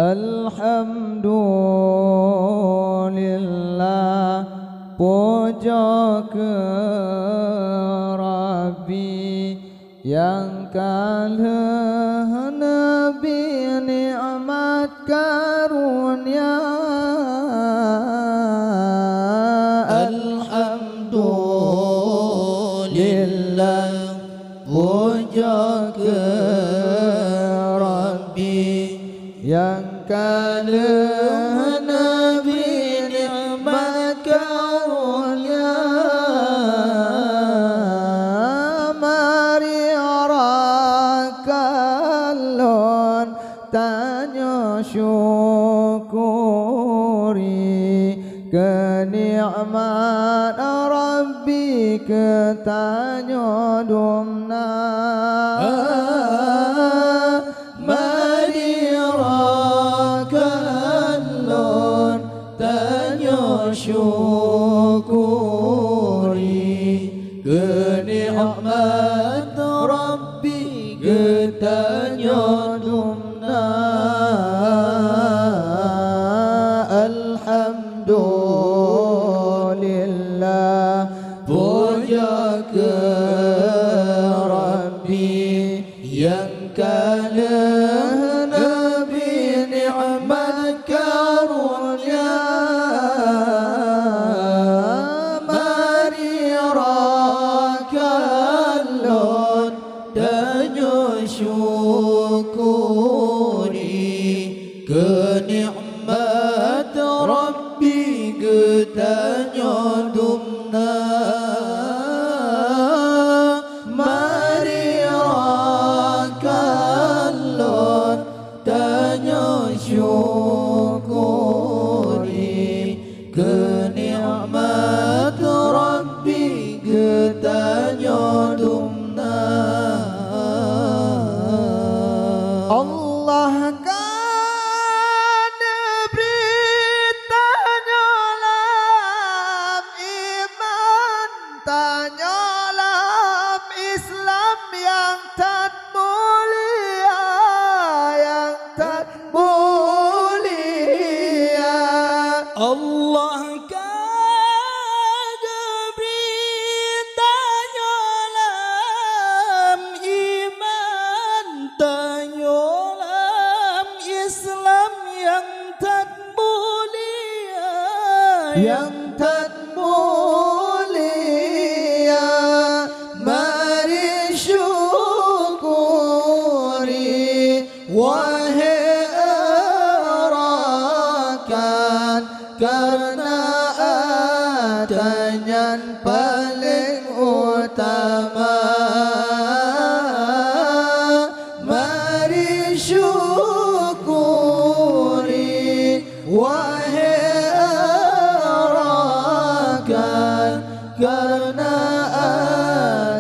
Alhamdulillah, puja ke Rabbi yang kala Nabi nikmat karunia. Alhamdulillah, puja ke Rabbi yang kala Nabi nikmat karunia. Mari rakalon tanya syukuri kenikmat Rabbi ketanya dumna. Mari rakalon tanya syukuri kenikmat Rabbi ketanya dumna. Alhamdulillah, puja ke Rabbi yang kala Nabi nikmat karunia. Mari rakalon tanya syukuri kenikmat Rabbi ketanya dumna. Mari rakalon tanya syukuri kenikmat Rabbi ketanya dumna. Allah kan beritanya lam iman, tanya lam Islam yang tak mulia, yang tak mulia. Allah kan beritanya lam iman, tanya lam Islam yang tak mulia, yang tak mulia. Mari syukuri wahai rakan karena adanya paling utama. Mari syukuri wahai rakan karena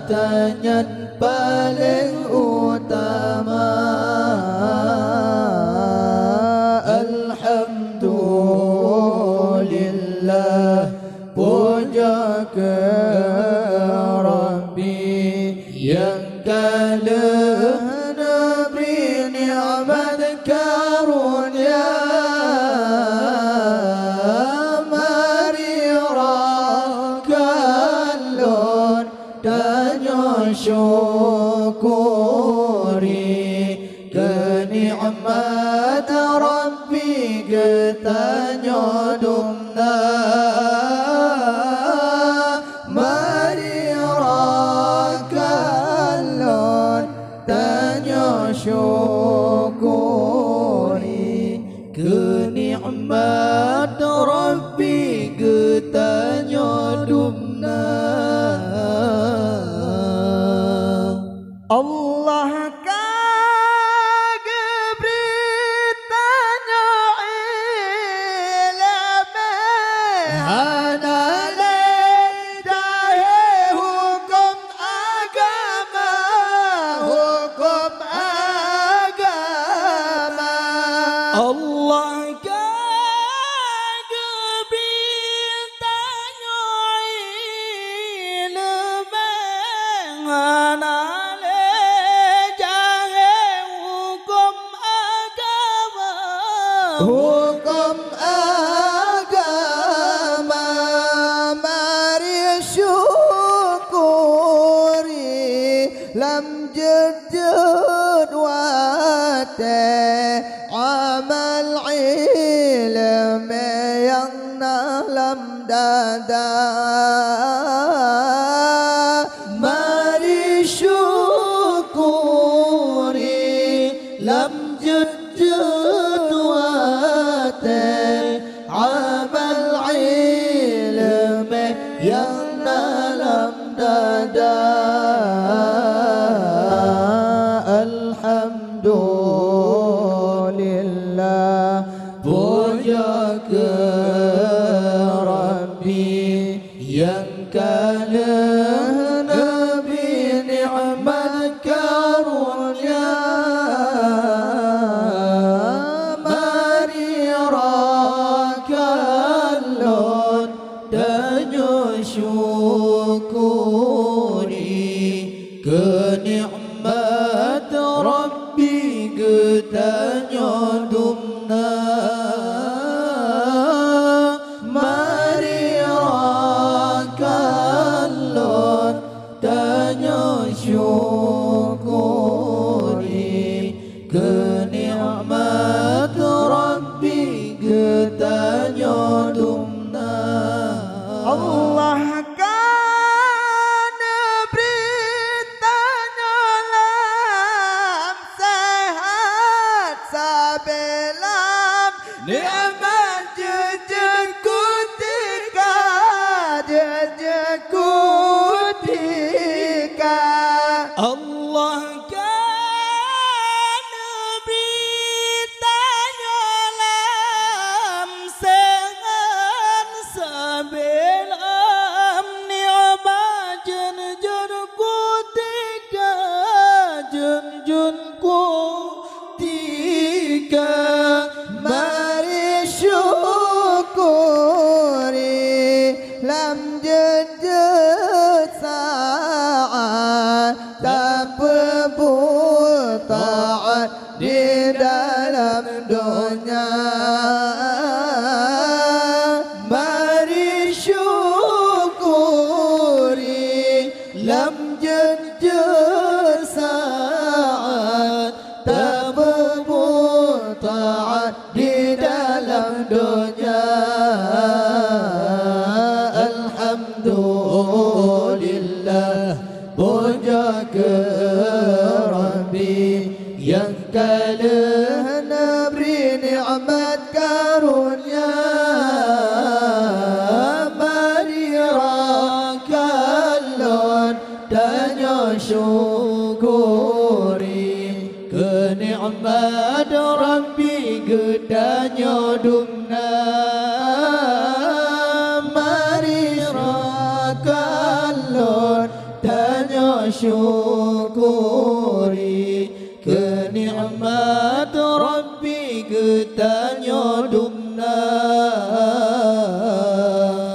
adanya paling utama. Alhamdulillah, puja ke Rabbi yang kala Nabi nikmat karunia. Mari rakalon tanya syukuri kenikmat Rabbi ketanya dumna. Mari rakalon tanya syukuri kenikmat Rabbi ketanya dumna. Allah kagak beritanya ilmu hanale dahe hukum agama, hukum agama. Allah kagak beritanya ilmu hanale لم جدد واتي عمل علم ينالم دادا mari syukuri lam judud wate amal ilm yang dalam dada alhamdulillah puja ke Rabbi yang kala kenikmat Rabbi getanya dumna mari rakalon tanya syukuri kenikmat Rabbi getanya dumna Allah ni'mat jejeku tika Allah kan beritanya lam sengan sabelam ni'mat jejeku tika jenjunku tika mari syukuri lam jadid saat tak taat di dalam dunia mari syukuri lam jadid saat tak taat di dalam dunia alhamdulillah puja ke Rabbi yang kala beri nikmat karunia mari rakalon tanya syukuri kenikmat Rabbi gedanya dumna mari rakalon tanya syukuri kenikmat Rabbi gedanya dumna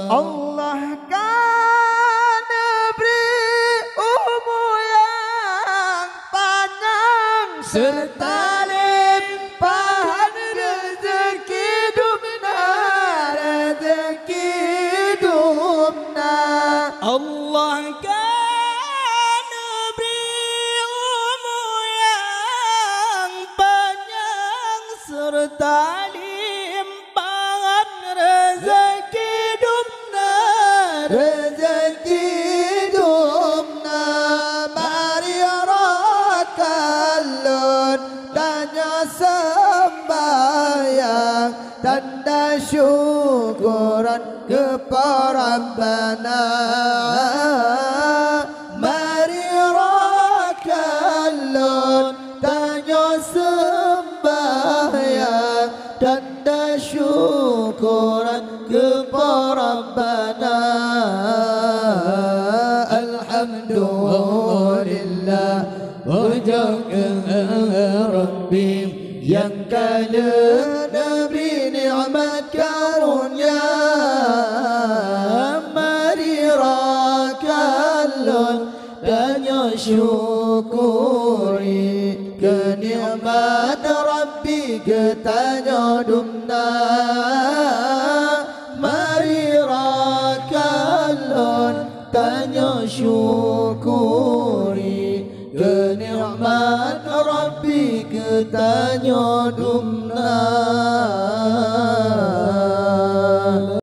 Allah kan beri umur yang panjang serta limpahan rezeki dumna Allah kan beri umur yang panjang serta limpahan rezeki dumna mari rakalon tanya sembahyang tanda syukuran kepada Rabbana mari rakalon tanya sembahyang tanda syukuran kepada Rabbana alhamdulillah puja Rabbi yang kala beri nikmat karunia mari rakalon tanya syukuri kenikmat Rabbi getanya dumna mari rakalon tanya syukuri Rabbi ketanya dumna